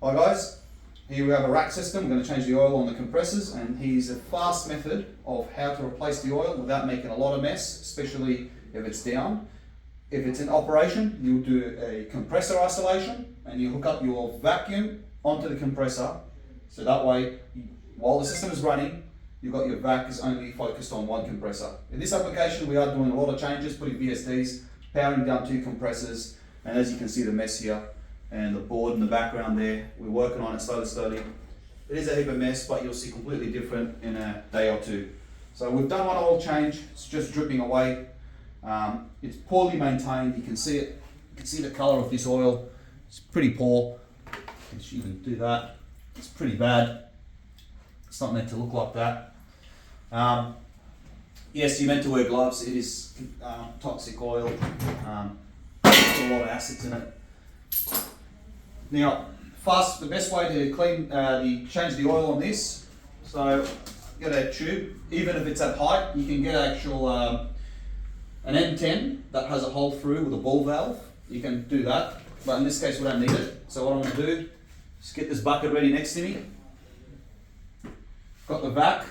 Hi guys, here we have a rack system. We're going to change the oil on the compressors, and here's a fast method of how to replace the oil without making a lot of mess, especially if it's down. If it's in operation, you'll do a compressor isolation and you hook up your vacuum onto the compressor, so that way while the system is running, you've got your vac is only focused on one compressor. In this application we are doing a lot of changes, putting VSDs, powering down 2 compressors, and as you can see the mess here and the board in the background there, we're working on it slowly. It is a heap of mess, but you'll see completely different in a day or two. So we've done one oil change, it's just dripping away. It's poorly maintained, you can see it, you can see the colour of this oil, it's pretty poor. You can do that, it's pretty bad. It's not meant to look like that. Yes, you're meant to wear gloves, it is toxic oil, there's a lot of acids in it. Now, the best way to change the oil on this, so get a tube, even if it's at height, you can get actual an M10 that has a hole through with a ball valve. You can do that, but in this case we don't need it. So what I'm going to do is get this bucket ready next to me. Got the vac,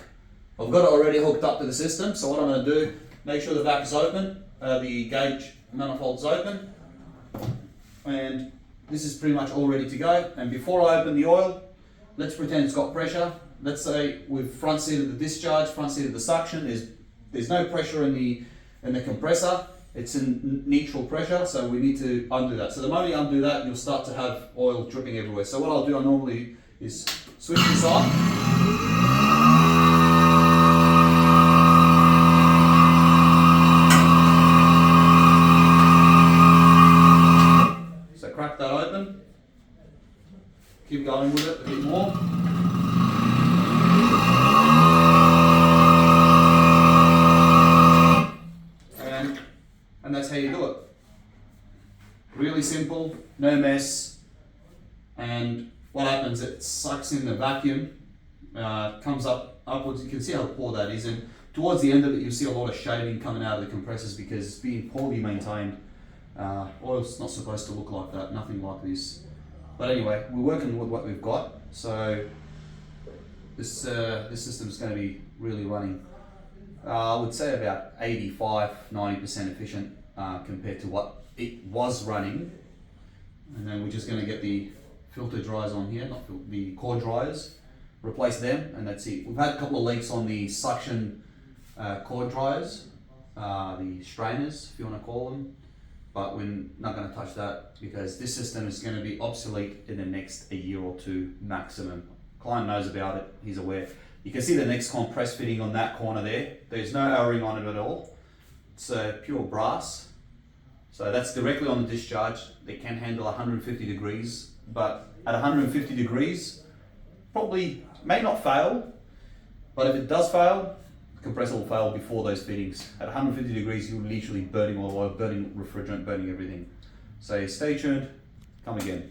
I've got it already hooked up to the system, so what I'm going to do, make sure the vac is open, the gauge manifold is open, and this is pretty much all ready to go. And before I open the oil, let's pretend it's got pressure. Let's say we've front seated the discharge, front seated the suction. There's no pressure in the compressor. It's in neutral pressure, so we need to undo that. So the moment you undo that, you'll start to have oil dripping everywhere. So what I'll do normally is switch this on. Crack that open, keep going with it a bit more. And that's how you do it. Really simple, no mess. And what happens, it sucks in the vacuum, comes upwards. You can see how poor that is, and towards the end of it you'll see a lot of shaving coming out of the compressors because it's being poorly maintained. Oil's not supposed to look like that, nothing like this. But anyway, we're working with what we've got, so this system is going to be really running, I would say about 85-90% efficient compared to what it was running. And then we're just going to get the filter dryers on here, the core dryers, replace them, and that's it. We've had a couple of leaks on the suction core dryers, the strainers if you want to call them. But we're not going to touch that because this system is going to be obsolete in the next a year or two maximum. Client knows about it, he's aware. You can see the next compress fitting on that corner there. There's no O-ring on it at all. It's pure brass. So that's directly on the discharge. They can handle 150 degrees, but at 150 degrees, probably may not fail, but if it does fail, compressor will fail before those fittings. At 150 degrees, you're literally burning all oil, burning refrigerant, burning everything. So stay tuned, come again.